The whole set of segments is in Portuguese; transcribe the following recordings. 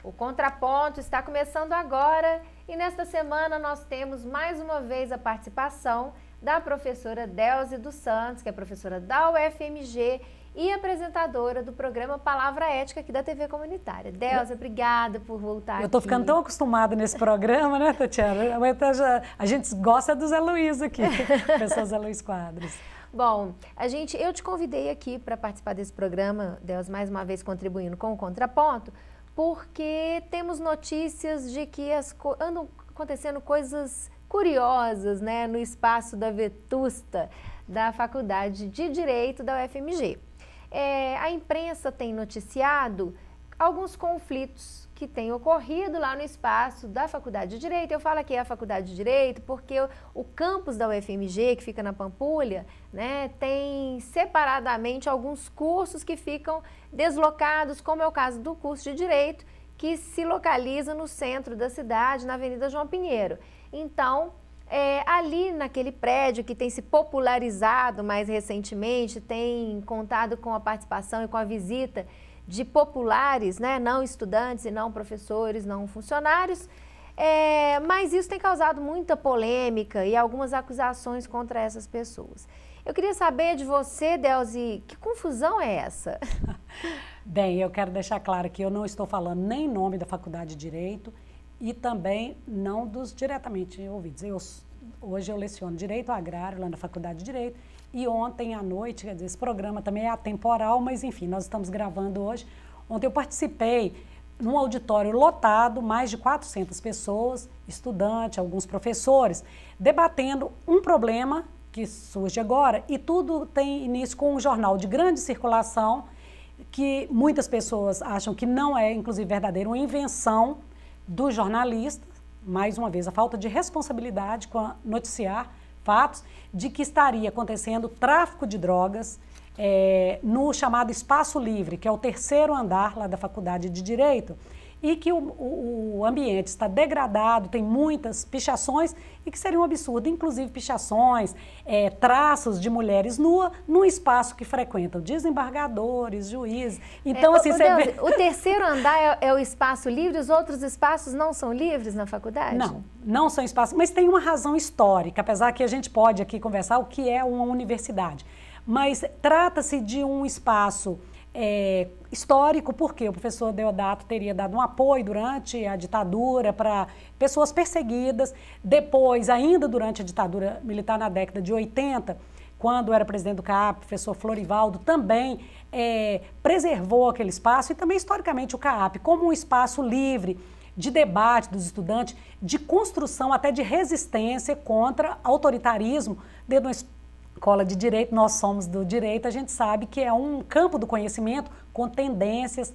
O Contraponto está começando agora e nesta semana nós temos mais uma vez a participação da professora Delze dos Santos, que é professora da UFMG e apresentadora do programa Palavra Ética aqui da TV Comunitária. Delze, obrigada por voltar aqui. Eu estou ficando tão acostumada nesse programa, né, Tatiana? A gente gosta do Zé Luiz aqui, professor Zé Luiz Quadros. Bom, eu te convidei aqui para participar desse programa, Delze, mais uma vez contribuindo com o Contraponto, porque temos notícias de que andam acontecendo coisas curiosas, né, no espaço da Vetusta, da Faculdade de Direito da UFMG. A imprensa tem noticiado alguns conflitos que têm ocorrido lá no espaço da Faculdade de Direito. Eu falo aqui a Faculdade de Direito porque o campus da UFMG, que fica na Pampulha, né, tem separadamente alguns cursos que ficam deslocados, como é o caso do curso de Direito, que se localiza no centro da cidade, na Avenida João Pinheiro. Então, ali naquele prédio que tem se popularizado mais recentemente, tem contado com a participação e com a visita de populares, né, não estudantes e não professores, não funcionários, mas isso tem causado muita polêmica e algumas acusações contra essas pessoas. Eu queria saber de você, Delze, que confusão é essa? Bem, eu quero deixar claro que eu não estou falando nem em nome da Faculdade de Direito e também não dos diretamente ouvidos. Hoje eu leciono Direito Agrário lá na Faculdade de Direito e ontem à noite, quer dizer, esse programa também é atemporal, mas enfim, nós estamos gravando hoje. Ontem eu participei num auditório lotado, mais de 400 pessoas, estudantes, alguns professores, debatendo um problema que surge agora e tudo tem início com um jornal de grande circulação que muitas pessoas acham que não é, inclusive, verdadeiro, uma invenção do jornalista, mais uma vez, a falta de responsabilidade com a noticiar fatos de que estaria acontecendo tráfico de drogas no chamado Espaço Livre, que é o terceiro andar lá da Faculdade de Direito, e que o ambiente está degradado, tem muitas pichações e que seria um absurdo, inclusive pichações, traços de mulheres nuas num espaço que frequentam desembargadores, juízes. Então, assim, você vê... O terceiro andar é o espaço livre, os outros espaços não são livres na faculdade? Não são espaços, mas tem uma razão histórica, apesar que a gente pode aqui conversar o que é uma universidade. Mas trata-se de um espaço histórico, porque o professor Deodato teria dado um apoio durante a ditadura para pessoas perseguidas, depois, ainda durante a ditadura militar na década de 80, quando era presidente do CAAP, o professor Florivaldo também preservou aquele espaço e também historicamente o CAAP como um espaço livre de debate dos estudantes, de construção até de resistência contra autoritarismo dentro do escola de direito. Nós somos do direito, a gente sabe que é um campo do conhecimento com tendências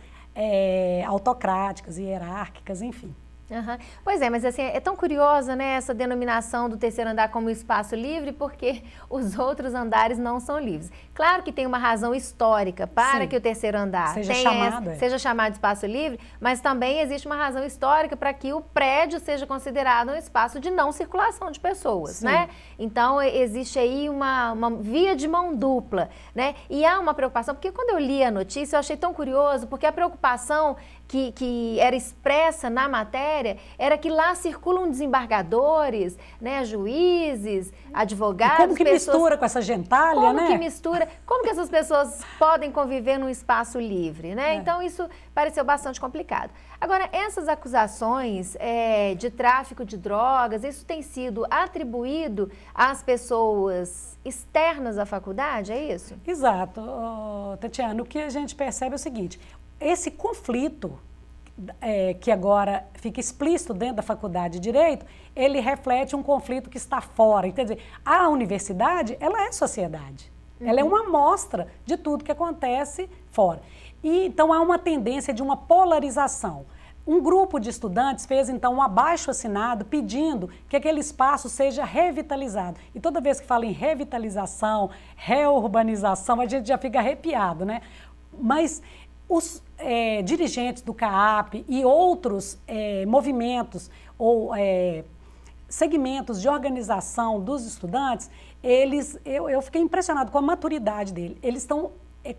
autocráticas e hierárquicas, enfim. Uhum. Pois é, mas assim, é tão curiosa, né, essa denominação do terceiro andar como espaço livre, porque os outros andares não são livres. Claro que tem uma razão histórica para que o terceiro andar seja chamado de espaço livre, mas também existe uma razão histórica para que o prédio seja considerado um espaço de não circulação de pessoas, né? Então, existe aí uma via de mão dupla, né? E há uma preocupação, porque quando eu li a notícia, eu achei tão curioso, porque a preocupação que era expressa na matéria era que lá circulam desembargadores, né, juízes, advogados. E como que mistura com essa gentalha, né? Como que mistura? Como que essas pessoas podem conviver num espaço livre, né? Então isso pareceu bastante complicado. Agora, essas acusações de tráfico de drogas, isso tem sido atribuído às pessoas externas à faculdade, é isso? Exato, Tatiana. O que a gente percebe é o seguinte: esse conflito que agora fica explícito dentro da Faculdade de Direito, ele reflete um conflito que está fora. Quer dizer, a universidade, ela é sociedade. Ela é uma amostra de tudo que acontece fora. E, então, há uma tendência de uma polarização. Um grupo de estudantes fez, então, um abaixo-assinado pedindo que aquele espaço seja revitalizado. E toda vez que fala em revitalização, reurbanização, a gente já fica arrepiado, né? Mas os dirigentes do CAAP e outros movimentos ou segmentos de organização dos estudantes, eu fiquei impressionado com a maturidade dele. Eles estão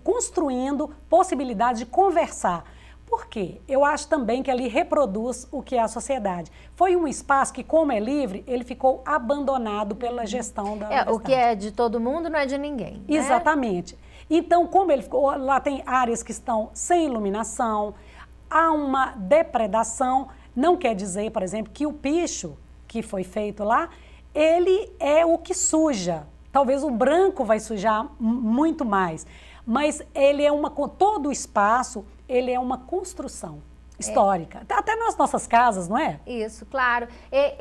construindo possibilidades de conversar, Por quê? Eu acho também que ali reproduz o que é a sociedade. Foi um espaço que, como é livre, ele ficou abandonado pela gestão da universidade. O que é de todo mundo não é de ninguém. Né? Exatamente. Então, como ele ficou, lá tem áreas que estão sem iluminação, há uma depredação. Não quer dizer, por exemplo, que o picho que foi feito lá, ele é o que suja. Talvez o branco vai sujar muito mais. Mas ele é todo o espaço, ele é uma construção histórica. Até nas nossas casas, não é? Isso, claro.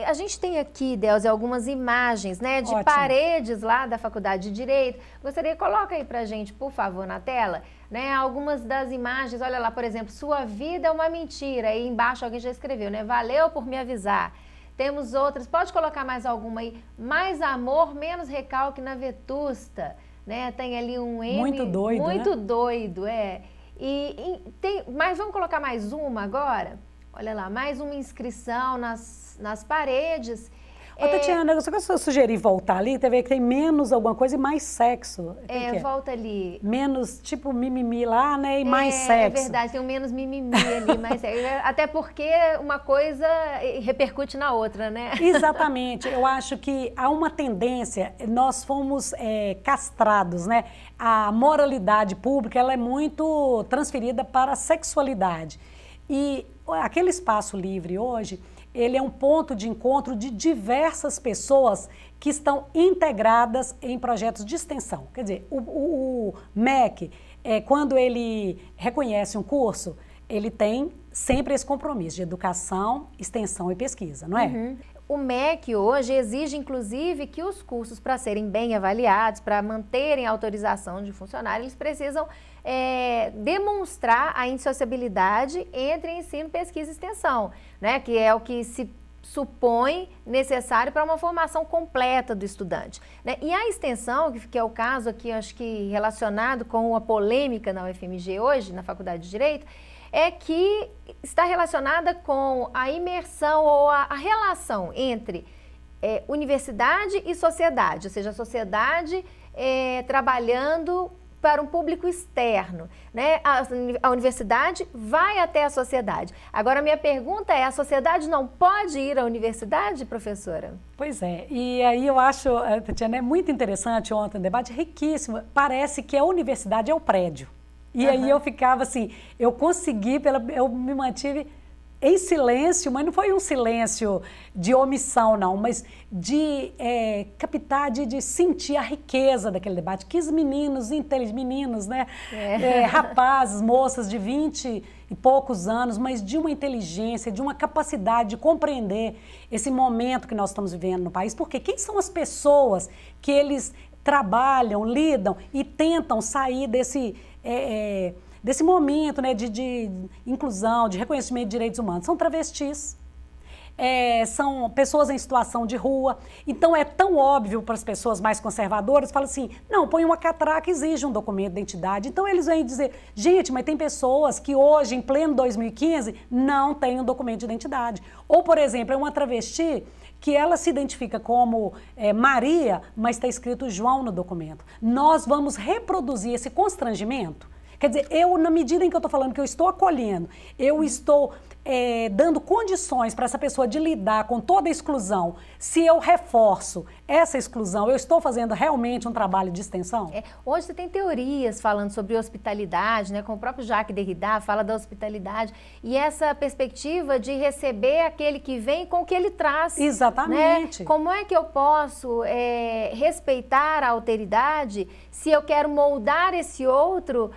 A gente tem aqui, Delza, algumas imagens, né, de Ótimo. Paredes lá da Faculdade de Direito. Gostaria, coloca aí pra gente, por favor, na tela, né, algumas das imagens. Olha lá, por exemplo, sua vida é uma mentira. Aí embaixo alguém já escreveu, né? Valeu por me avisar. Temos outras, pode colocar mais alguma aí. Mais amor, menos recalque na Vetusta. Né? Tem ali um M. Muito doido, muito né? doido, é. Mas vamos colocar mais uma agora? Olha lá, mais uma inscrição nas paredes. Ô, Tatiana, eu só sugeri voltar ali, você vê que tem menos alguma coisa e mais sexo. Que volta ali. Menos, tipo, mimimi lá, né? E mais sexo. É verdade, tem um menos mimimi ali, mais sexo. Até porque uma coisa repercute na outra, né? Exatamente. Eu acho que há uma tendência, nós fomos castrados, né? A moralidade pública, ela é muito transferida para a sexualidade. E aquele espaço livre hoje, ele é um ponto de encontro de diversas pessoas que estão integradas em projetos de extensão. Quer dizer, o MEC, quando ele reconhece um curso, ele tem sempre esse compromisso de educação, extensão e pesquisa, não é? Uhum. O MEC hoje exige, inclusive, que os cursos, para serem bem avaliados, para manterem a autorização de funcionário, eles precisam demonstrar a indissociabilidade entre ensino, pesquisa e extensão, né? Que é o que se supõe necessário para uma formação completa do estudante. Né? E a extensão, que é o caso aqui, acho que relacionado com a polêmica na UFMG hoje, na Faculdade de Direito, é que está relacionada com a imersão ou a relação entre universidade e sociedade, ou seja, a sociedade trabalhando para um público externo, né? A universidade vai até a sociedade. Agora, minha pergunta é, a sociedade não pode ir à universidade, professora? Pois é, e aí eu acho, Tatiana, é muito interessante ontem, um debate riquíssimo, parece que a universidade é o prédio. E aí eu ficava assim, eu me mantive em silêncio, mas não foi um silêncio de omissão, não, mas de captar, de sentir a riqueza daquele debate. Que os meninos, meninos, né? Rapazes, moças de 20 e poucos anos, mas de uma inteligência, de uma capacidade de compreender esse momento que nós estamos vivendo no país. Porque quem são as pessoas que eles trabalham, lidam e tentam sair desse momento, né, de inclusão, de reconhecimento de direitos humanos? São travestis, são pessoas em situação de rua. Então é tão óbvio para as pessoas mais conservadoras, falam assim, não, põe uma catraca, exige um documento de identidade. Então eles vêm dizer, gente, mas tem pessoas que hoje, em pleno 2015, não têm um documento de identidade. Ou, por exemplo, é uma travesti que ela se identifica como Maria, mas está escrito João no documento. Nós vamos reproduzir esse constrangimento. Quer dizer, na medida em que eu estou falando que eu estou acolhendo, eu estou dando condições para essa pessoa de lidar com toda a exclusão, se eu reforço essa exclusão, eu estou fazendo realmente um trabalho de extensão? Hoje você tem teorias falando sobre hospitalidade, né? Como o próprio Jacques Derrida fala da hospitalidade, e essa perspectiva de receber aquele que vem com o que ele traz. Exatamente. Né? Como é que eu posso respeitar a alteridade se eu quero moldar esse outro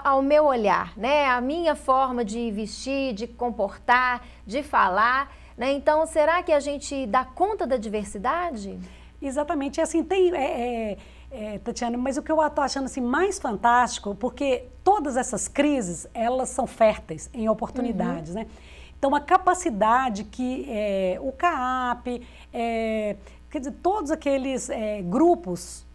ao meu olhar, né? A minha forma de vestir, de comportar, de falar, né? Então, será que a gente dá conta da diversidade? Exatamente, assim, tem, Tatiana, mas o que eu estou achando assim, mais fantástico, porque todas essas crises, elas são férteis em oportunidades, né? Então, a capacidade que o CAAP, quer dizer, todos aqueles grupos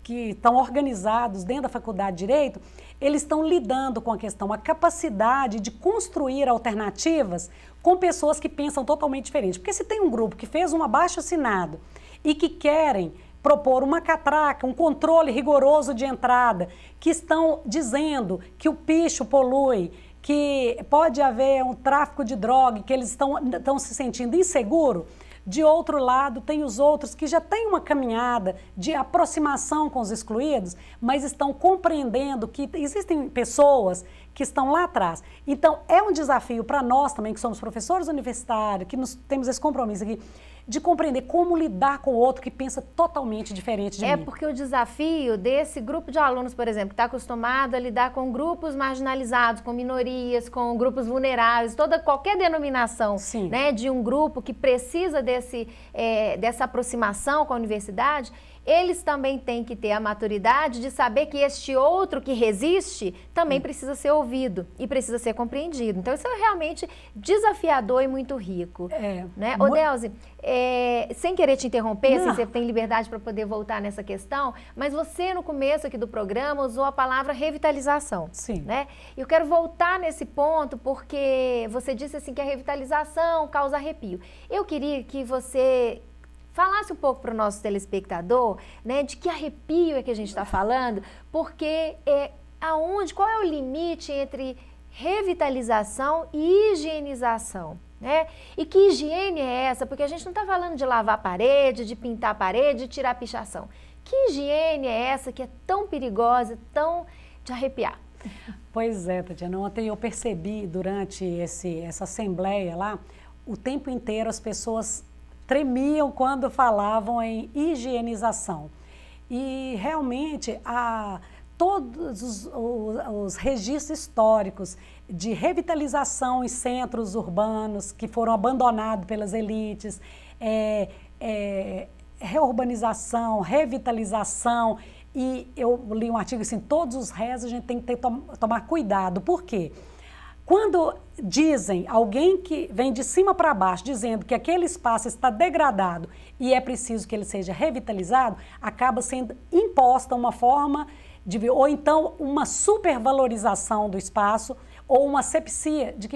que estão organizados dentro da Faculdade de Direito, eles estão lidando com a questão, a capacidade de construir alternativas com pessoas que pensam totalmente diferente. Porque se tem um grupo que fez um abaixo-assinado e que querem propor uma catraca, um controle rigoroso de entrada, que estão dizendo que o picho polui, que pode haver um tráfico de droga, que eles estão se sentindo inseguros. De outro lado, tem os outros que já têm uma caminhada de aproximação com os excluídos, mas estão compreendendo que existem pessoas que estão lá atrás. Então, é um desafio para nós também, que somos professores universitários, que temos esse compromisso aqui, de compreender como lidar com o outro que pensa totalmente diferente de mim. É porque o desafio desse grupo de alunos, por exemplo, que está acostumado a lidar com grupos marginalizados, com minorias, com grupos vulneráveis, qualquer denominação, né, de um grupo que precisa dessa aproximação com a universidade, eles também têm que ter a maturidade de saber que este outro que resiste também precisa ser ouvido e precisa ser compreendido. Então, isso é realmente desafiador e muito rico. Né? Ô, Delzi, sem querer te interromper, se você tem liberdade para poder voltar nessa questão, mas você, no começo aqui do programa, usou a palavra revitalização. Sim. Né? Eu quero voltar nesse ponto porque você disse assim que a revitalização causa arrepio. Eu queria que você falasse um pouco para o nosso telespectador, né, de que arrepio é que a gente está falando, porque qual é o limite entre revitalização e higienização? Né? E que higiene é essa? Porque a gente não está falando de lavar a parede, de pintar a parede, de tirar a pichação. Que higiene é essa que é tão perigosa, tão de arrepiar? Pois é, Tatiana, ontem eu percebi durante essa assembleia lá, o tempo inteiro as pessoas tremiam quando falavam em higienização. E realmente todos os registros históricos de revitalização em centros urbanos que foram abandonados pelas elites, reurbanização, revitalização, e eu li um artigo assim, todos os réis a gente tem que tomar cuidado. Por quê? Quando dizem, alguém que vem de cima para baixo, dizendo que aquele espaço está degradado e é preciso que ele seja revitalizado, acaba sendo imposta uma forma ou então uma supervalorização do espaço ou uma asepsia, de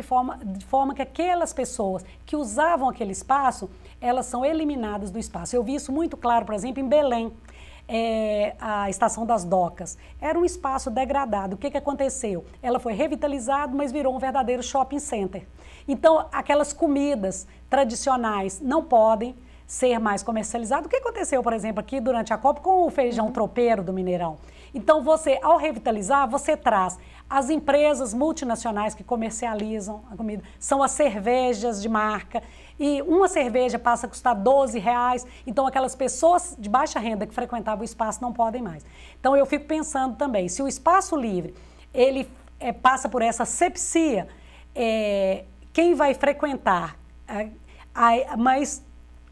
forma que aquelas pessoas que usavam aquele espaço, elas são eliminadas do espaço. Eu vi isso muito claro, por exemplo, em Belém. A Estação das Docas. Era um espaço degradado. O que aconteceu? Ela foi revitalizada, mas virou um verdadeiro shopping center. Então, aquelas comidas tradicionais não podem ser mais comercializadas. O que aconteceu, por exemplo, aqui durante a Copa com o feijão tropeiro do Mineirão? Então, ao revitalizar, você traz as empresas multinacionais que comercializam a comida, são as cervejas de marca, e uma cerveja passa a custar R$12, então aquelas pessoas de baixa renda que frequentavam o espaço não podem mais. Então eu fico pensando também, se o espaço livre, ele passa por essa asepsia, quem vai frequentar? Mas,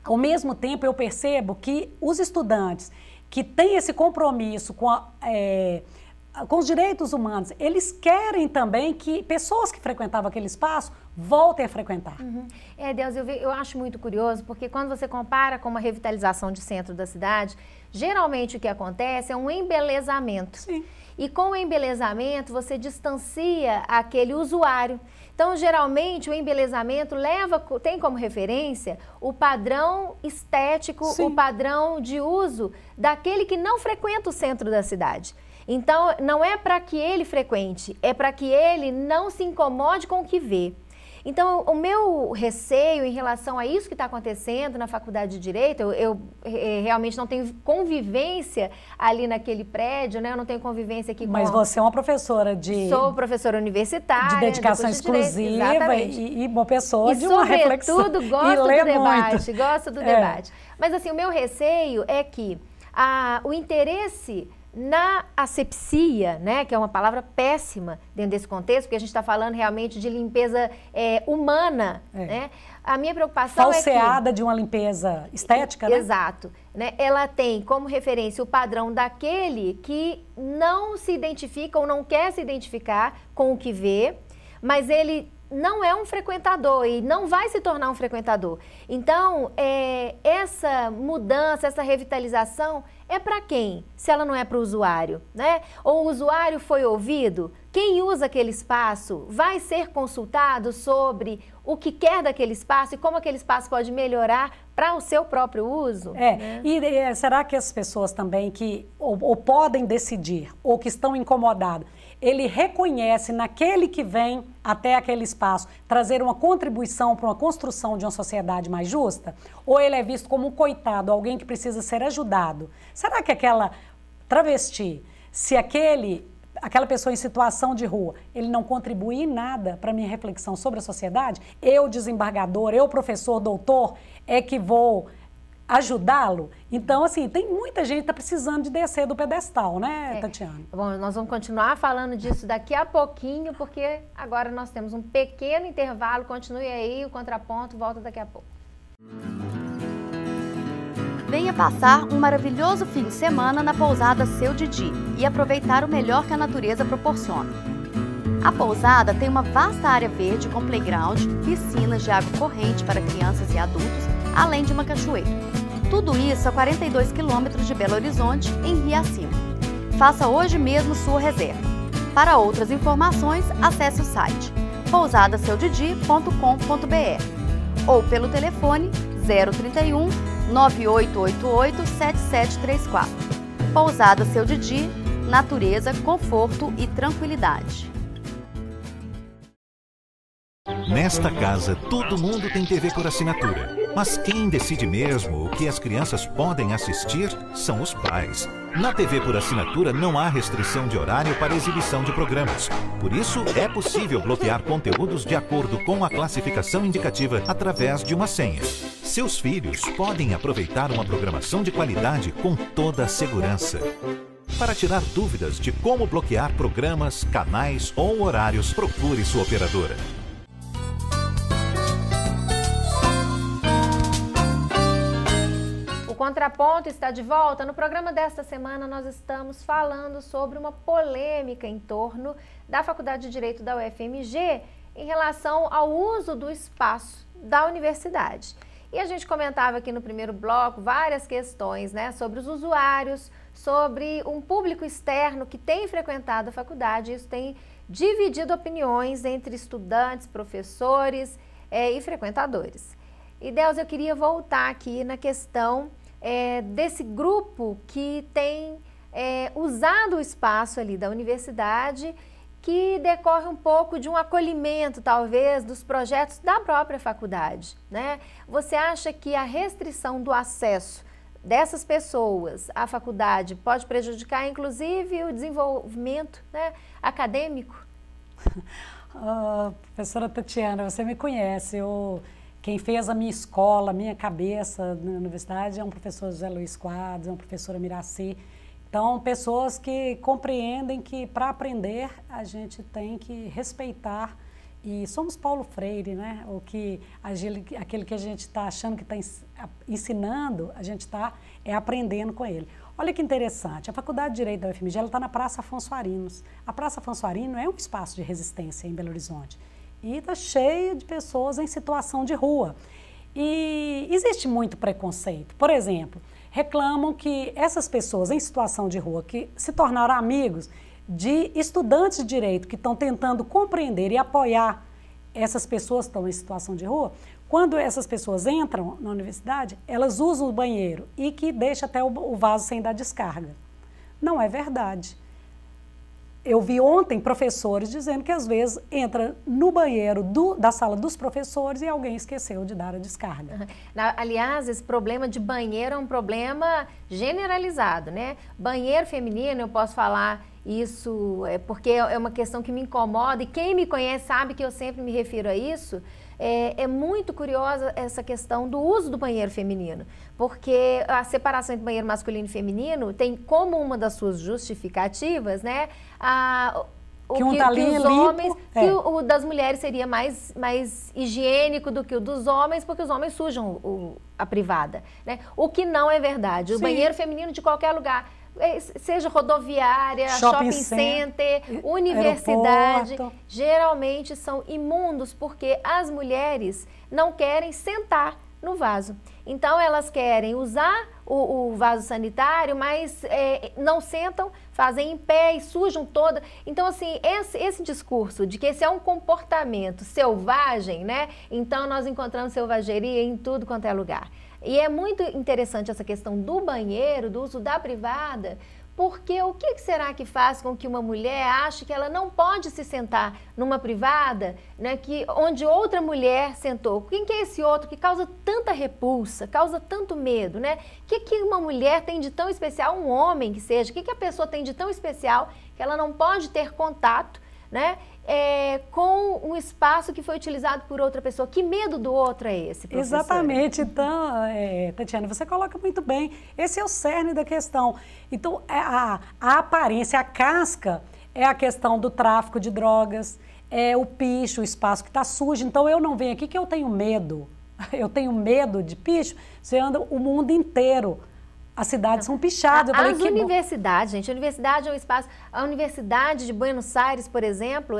ao mesmo tempo, eu percebo que os estudantes que têm esse compromisso com os direitos humanos, eles querem também que pessoas que frequentavam aquele espaço voltem a frequentar. Delzi, eu acho muito curioso, porque quando você compara com uma revitalização de centro da cidade, geralmente o que acontece é um embelezamento. Sim. E com o embelezamento, você distancia aquele usuário. Então, geralmente, o embelezamento tem como referência o padrão estético, Sim. o padrão de uso daquele que não frequenta o centro da cidade. Então, não é para que ele frequente, é para que ele não se incomode com o que vê. Então, o meu receio em relação a isso que está acontecendo na Faculdade de Direito, eu realmente não tenho convivência ali naquele prédio, né? Eu não tenho convivência aqui com... Mas você é uma professora Sou professora universitária. De dedicação exclusiva e uma pessoa de uma reflexão. E, sobretudo, gosto do debate. Gosto do debate. Mas, assim, o meu receio é que o interesse na asepsia, né, que é uma palavra péssima dentro desse contexto, porque a gente está falando realmente de limpeza humana, né? A minha preocupação falseada de uma limpeza estética, né? Exato. Né? Ela tem como referência o padrão daquele que não se identifica ou não quer se identificar com o que vê, mas ele não é um frequentador e não vai se tornar um frequentador. Então, essa mudança, essa revitalização é para quem? Se ela não é para o usuário, né? Ou o usuário foi ouvido? Quem usa aquele espaço vai ser consultado sobre o que quer daquele espaço e como aquele espaço pode melhorar para o seu próprio uso. Né? E será que as pessoas também que ou podem decidir ou que estão incomodadas, ele reconhece naquele que vem até aquele espaço trazer uma contribuição para uma construção de uma sociedade mais justa? Ou ele é visto como um coitado, alguém que precisa ser ajudado? Será que aquela travesti, se aquela pessoa em situação de rua, ele não contribui em nada para a minha reflexão sobre a sociedade? Eu, desembargador, eu, professor, doutor, é que vou ajudá-lo? Então, assim, tem muita gente que está precisando de descer do pedestal, né, Tatiana? Bom, nós vamos continuar falando disso daqui a pouquinho, porque agora nós temos um pequeno intervalo. Continue aí, o Contraponto volta daqui a pouco. Venha passar um maravilhoso fim de semana na pousada Seu Didi e aproveitar o melhor que a natureza proporciona. A pousada tem uma vasta área verde com playground, piscinas de água corrente para crianças e adultos, além de uma cachoeira. Tudo isso a 42 quilômetros de Belo Horizonte, em Riacima. Faça hoje mesmo sua reserva. Para outras informações, acesse o site pousadasseudidi.com.br ou pelo telefone 031 9888 7734. Pousada Seu Didi, natureza, conforto e tranquilidade. Nesta casa, todo mundo tem TV por assinatura. Mas quem decide mesmo o que as crianças podem assistir são os pais. Na TV por assinatura não há restrição de horário para exibição de programas. Por isso, é possível bloquear conteúdos de acordo com a classificação indicativa através de uma senha. Seus filhos podem aproveitar uma programação de qualidade com toda a segurança. Para tirar dúvidas de como bloquear programas, canais ou horários, procure sua operadora. O Contraponto está de volta. No programa desta semana nós estamos falando sobre uma polêmica em torno da Faculdade de Direito da UFMG em relação ao uso do espaço da universidade. E a gente comentava aqui no primeiro bloco várias questões, né, sobre os usuários, sobre um público externo que tem frequentado a faculdade. Isso tem dividido opiniões entre estudantes, professores e frequentadores. E, Deus, eu queria voltar aqui na questão desse grupo que tem usado o espaço ali da universidade, que decorre um pouco de um acolhimento, talvez, dos projetos da própria faculdade, né? Você acha que a restrição do acesso dessas pessoas à faculdade pode prejudicar, inclusive, o desenvolvimento, né, acadêmico? Professora Tatiana, você me conhece. Quem fez a minha escola, a minha cabeça na universidade é um professor José Luiz Quadros, é uma professora Miraci. Então, pessoas que compreendem que para aprender a gente tem que respeitar, e somos Paulo Freire, né? Aquele que a gente está achando que está ensinando, a gente está aprendendo com ele. Olha que interessante, a Faculdade de Direito da UFMG está na Praça Afonso Arinos. A Praça Afonso Arinos é um espaço de resistência em Belo Horizonte e está cheio de pessoas em situação de rua. E existe muito preconceito. Por exemplo, reclamam que essas pessoas em situação de rua, que se tornaram amigos de estudantes de direito que estão tentando compreender e apoiar essas pessoas que estão em situação de rua, quando essas pessoas entram na universidade, elas usam o banheiro e que deixa até o vaso sem dar descarga. Não é verdade. Eu vi ontem professores dizendo que às vezes entra no banheiro da sala dos professores e alguém esqueceu de dar a descarga. Aliás, esse problema de banheiro é um problema generalizado, né? Banheiro feminino, eu posso falar isso porque é uma questão que me incomoda, e quem me conhece sabe que eu sempre me refiro a isso. É muito curiosa essa questão do uso do banheiro feminino, porque a separação entre banheiro masculino e feminino tem como uma das suas justificativas, né, o das mulheres seria mais higiênico do que o dos homens, porque os homens sujam a privada, né? O que não é verdade. O banheiro feminino de qualquer lugar, seja rodoviária, shopping center, universidade, geralmente são imundos porque as mulheres não querem sentar no vaso. Então, elas querem usar o vaso sanitário, mas não sentam, fazem em pé e sujam toda. Então, assim, esse discurso de que esse é um comportamento selvagem, né? Então, nós encontramos selvageria em tudo quanto é lugar. E é muito interessante essa questão do banheiro, do uso da privada, porque o que será que faz com que uma mulher ache que ela não pode se sentar numa privada, né, onde outra mulher sentou? Quem que é esse outro que causa tanta repulsa, causa tanto medo, né? O que uma mulher tem de tão especial, um homem que seja, o que a pessoa tem de tão especial que ela não pode ter contato, né? Com um espaço que foi utilizado por outra pessoa. Que medo do outro é esse, professora? Exatamente. Então, Tatiana, você coloca muito bem. Esse é o cerne da questão. Então, a aparência, a casca é a questão do tráfico de drogas, é o picho, o espaço que está sujo. Então, eu não venho aqui que eu tenho medo. Eu tenho medo de picho. Você anda o mundo inteiro. As cidades são pichadas. As universidades, gente, a universidade é um espaço... A Universidade de Buenos Aires, por exemplo,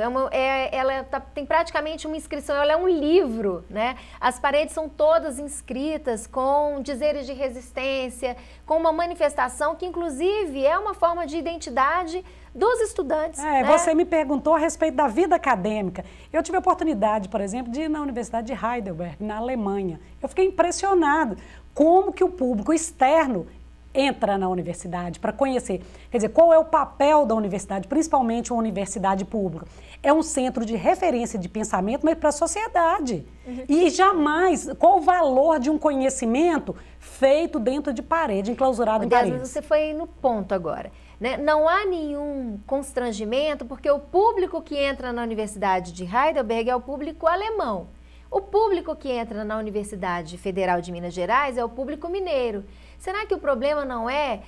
tem praticamente uma inscrição, ela é um livro, né? As paredes são todas inscritas com dizeres de resistência, com uma manifestação que, inclusive, é uma forma de identidade dos estudantes. Né? Você me perguntou a respeito da vida acadêmica. Eu tive a oportunidade, por exemplo, de ir na Universidade de Heidelberg, na Alemanha. Eu fiquei impressionado como que o público externo entra na universidade para conhecer. Quer dizer, qual é o papel da universidade, principalmente uma universidade pública? É um centro de referência de pensamento, mas para a sociedade. E jamais, qual o valor de um conhecimento feito dentro de parede, enclausurado em parede? Você foi no ponto agora. Né? Não há nenhum constrangimento, porque o público que entra na Universidade de Heidelberg é o público alemão. O público que entra na Universidade Federal de Minas Gerais é o público mineiro. Será que o problema não é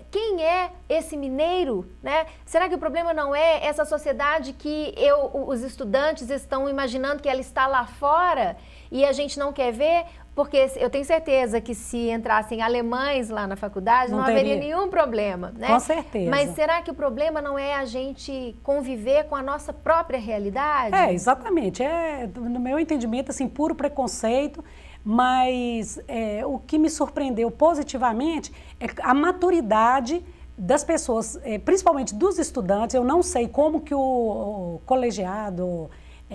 quem é esse mineiro? Né? Será que o problema não é essa sociedade que os estudantes estão imaginando que ela está lá fora e a gente não quer ver? Porque eu tenho certeza que se entrassem alemães lá na faculdade, não haveria nenhum problema. Né? Com certeza. Mas será que o problema não é a gente conviver com a nossa própria realidade? Exatamente. No meu entendimento, assim, puro preconceito. Mas o que me surpreendeu positivamente é a maturidade das pessoas, principalmente dos estudantes. Eu não sei como que o colegiado,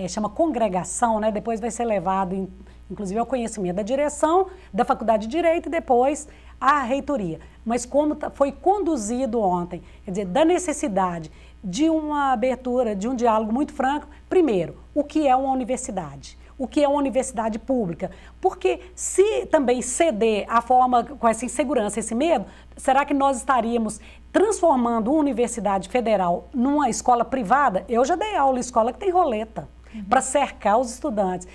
chama congregação, né? Depois vai ser levado, inclusive, ao conhecimento da direção da Faculdade de Direito e depois à reitoria. Mas como foi conduzido ontem, quer dizer, da necessidade de uma abertura, de um diálogo muito franco. Primeiro, o que é uma universidade? O que é uma universidade pública? Porque se também ceder a forma com essa insegurança, esse medo, será que nós estaríamos transformando uma universidade federal numa escola privada? Eu já dei aula em escola que tem roleta para cercar os estudantes.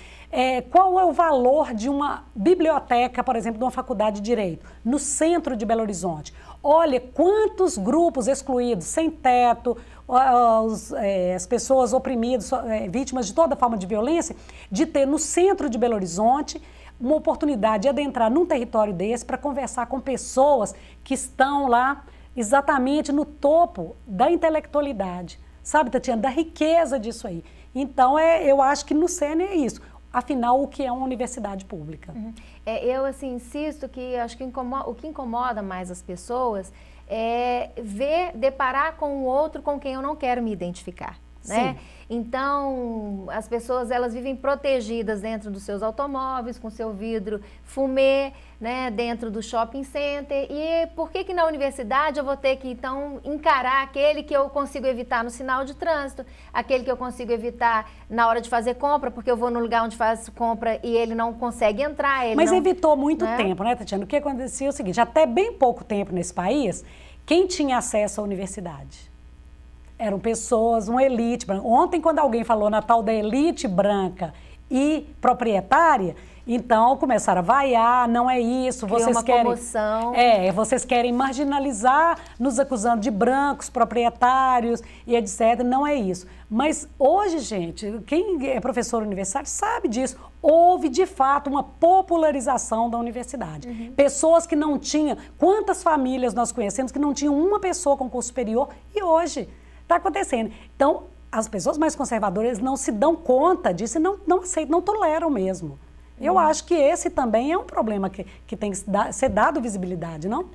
Qual é o valor de uma biblioteca, por exemplo, de uma faculdade de Direito, no centro de Belo Horizonte? Olha quantos grupos excluídos, sem teto, as pessoas oprimidas, vítimas de toda forma de violência, de ter no centro de Belo Horizonte uma oportunidade de adentrar num território desse para conversar com pessoas que estão lá exatamente no topo da intelectualidade, sabe, Tatiana, da riqueza disso aí. Então, eu acho que no CERN é isso. Afinal, o que é uma universidade pública? Eu, assim, insisto que acho que o que incomoda mais as pessoas é deparar com o outro com quem eu não quero me identificar. Né? Então, as pessoas, elas vivem protegidas dentro dos seus automóveis, com seu vidro fumê, né, dentro do shopping center. E por que na universidade eu vou ter que, então, encarar aquele que eu consigo evitar no sinal de trânsito, aquele que eu consigo evitar na hora de fazer compra, porque eu vou no lugar onde faço compra e ele não consegue entrar. Mas evitou muito tempo, né, Tatiana? O que acontecia é o seguinte, até bem pouco tempo nesse país, quem tinha acesso à universidade? Eram pessoas, uma elite branca. Ontem, quando alguém falou na tal da elite branca e proprietária, então começaram a vaiar, não é isso, vocês querem... comoção. Vocês querem marginalizar, nos acusando de brancos, proprietários e etc. Não é isso. Mas hoje, gente, quem é professor universitário sabe disso. Houve, de fato, uma popularização da universidade. Pessoas que não tinham... Quantas famílias nós conhecemos que não tinham uma pessoa com curso superior e hoje... Está acontecendo. Então, as pessoas mais conservadoras não se dão conta disso e não aceitam, não toleram mesmo. Eu acho que esse também é um problema que tem que ser dado visibilidade, não?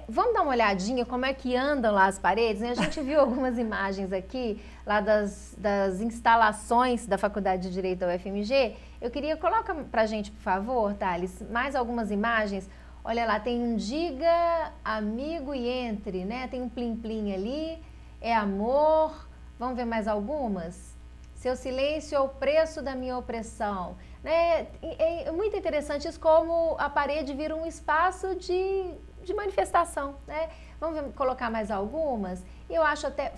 Vamos dar uma olhadinha como é que andam lá as paredes, né? A gente viu algumas imagens aqui, lá das instalações da Faculdade de Direito da UFMG. Eu queria, coloca pra gente, por favor, Thales, mais algumas imagens. Olha lá, tem um diga, amigo e entre, né? Tem um plim-plim ali, é amor. Vamos ver mais algumas? Seu silêncio é o preço da minha opressão. Né? É muito interessante isso, como a parede vira um espaço de manifestação. Né? Vamos colocar mais algumas? Eu acho até...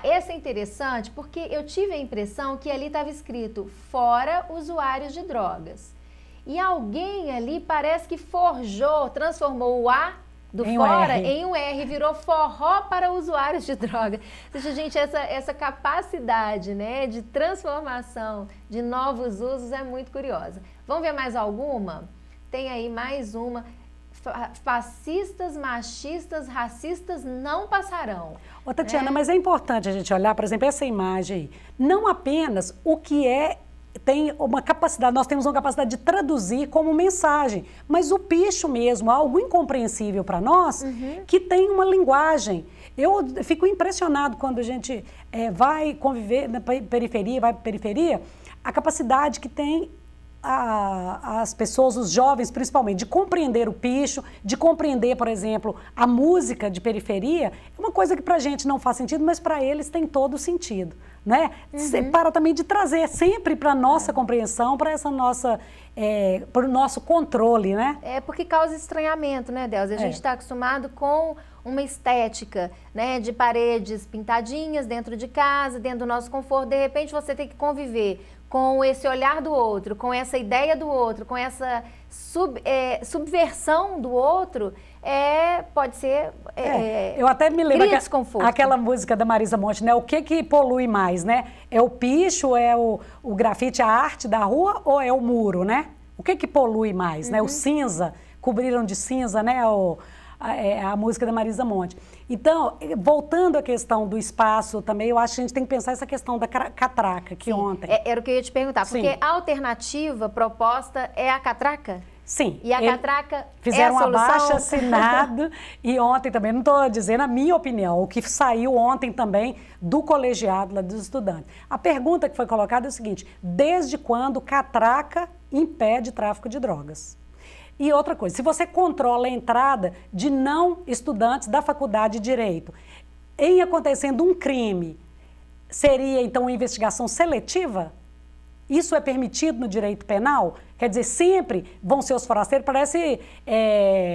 essa é interessante porque eu tive a impressão que ali estava escrito fora usuários de drogas. E alguém ali parece que forjou, transformou o A do fora em um R, virou forró para usuários de droga. Ou seja, gente, essa capacidade, né, de transformação de novos usos é muito curiosa. Vamos ver mais alguma? Tem aí mais uma. Fascistas, machistas, racistas não passarão. Ô, Tatiana, mas é importante a gente olhar, por exemplo, essa imagem aí. Não apenas o que tem uma capacidade, nós temos uma capacidade de traduzir como mensagem, mas o picho mesmo, algo incompreensível para nós, que tem uma linguagem. Eu fico impressionado quando a gente vai conviver na periferia, vai para a periferia, a capacidade que tem as pessoas, os jovens principalmente, de compreender o picho, de compreender, por exemplo, a música de periferia, é uma coisa que para a gente não faz sentido, mas para eles tem todo sentido, né? Para também de trazer sempre para a nossa compreensão, para essa nossa, para o nosso controle, né? É porque causa estranhamento, né, Delza? A gente está acostumado com uma estética, né, de paredes pintadinhas dentro de casa, dentro do nosso conforto, de repente você tem que conviver com esse olhar do outro, com essa ideia do outro, com essa subversão do outro, pode ser eu até me lembro aquela música da Marisa Monte, né? O que polui mais, né? É o picho, é o grafite, a arte da rua ou é o muro, né? O que polui mais, né? O cinza, cobriram de cinza, né? A música da Marisa Monte. Então, voltando à questão do espaço também, eu acho que a gente tem que pensar essa questão da catraca, que ontem... Era o que eu ia te perguntar, porque a alternativa proposta é a catraca? Sim. E a catraca fizeram é a solução? Um abaixo-assinado e ontem também, não estou dizendo a minha opinião, o que saiu ontem também do colegiado lá dos estudantes. A pergunta que foi colocada é o seguinte: desde quando catraca impede tráfico de drogas? E outra coisa, se você controla a entrada de não estudantes da faculdade de Direito, em acontecendo um crime, seria então uma investigação seletiva? Isso é permitido no direito penal? Quer dizer, sempre vão ser os forasteiros, parece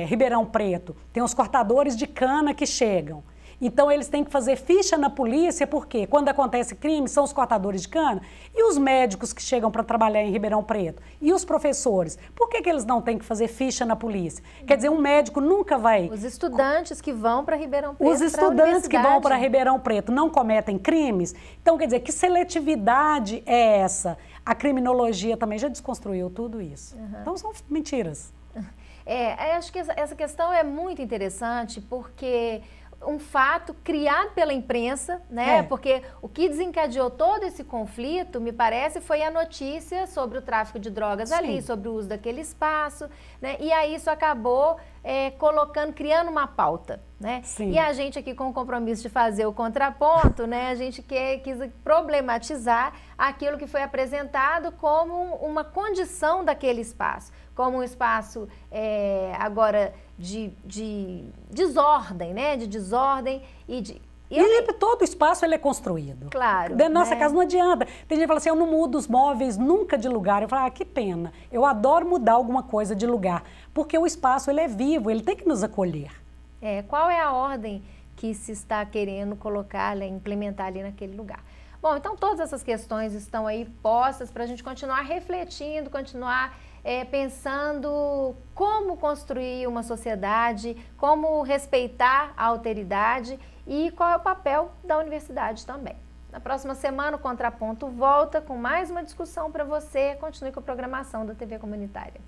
Ribeirão Preto, tem os cortadores de cana que chegam. Então, eles têm que fazer ficha na polícia, porque quando acontece crime, são os cortadores de cana. E os médicos que chegam para trabalhar em Ribeirão Preto? E os professores? Por que eles não têm que fazer ficha na polícia? Quer dizer, um médico nunca vai... Os estudantes que vão para Ribeirão Preto, os estudantes que vão para Ribeirão Preto não cometem crimes? Então, quer dizer, que seletividade é essa? A criminologia também já desconstruiu tudo isso. Então, são mentiras. Acho que essa questão é muito interessante, porque... um fato criado pela imprensa, né? Porque o que desencadeou todo esse conflito, me parece, foi a notícia sobre o tráfico de drogas ali, sobre o uso daquele espaço, né? E aí isso acabou criando uma pauta, né? E a gente aqui com o compromisso de fazer o contraponto, né? A gente quis problematizar aquilo que foi apresentado como uma condição daquele espaço, como um espaço agora de desordem, né? De desordem e todo espaço ele é construído. Claro. Dentro da nossa casa não adianta. Tem gente que fala assim, eu não mudo os móveis nunca de lugar. Eu falo, que pena. Eu adoro mudar alguma coisa de lugar. Porque o espaço ele é vivo, ele tem que nos acolher. Qual é a ordem que se está querendo colocar, implementar ali naquele lugar? Bom, então todas essas questões estão aí postas para a gente continuar refletindo, continuar pensando como construir uma sociedade, como respeitar a alteridade e qual é o papel da universidade também. Na próxima semana, o Contraponto volta com mais uma discussão para você. Continue com a programação da TV Comunitária.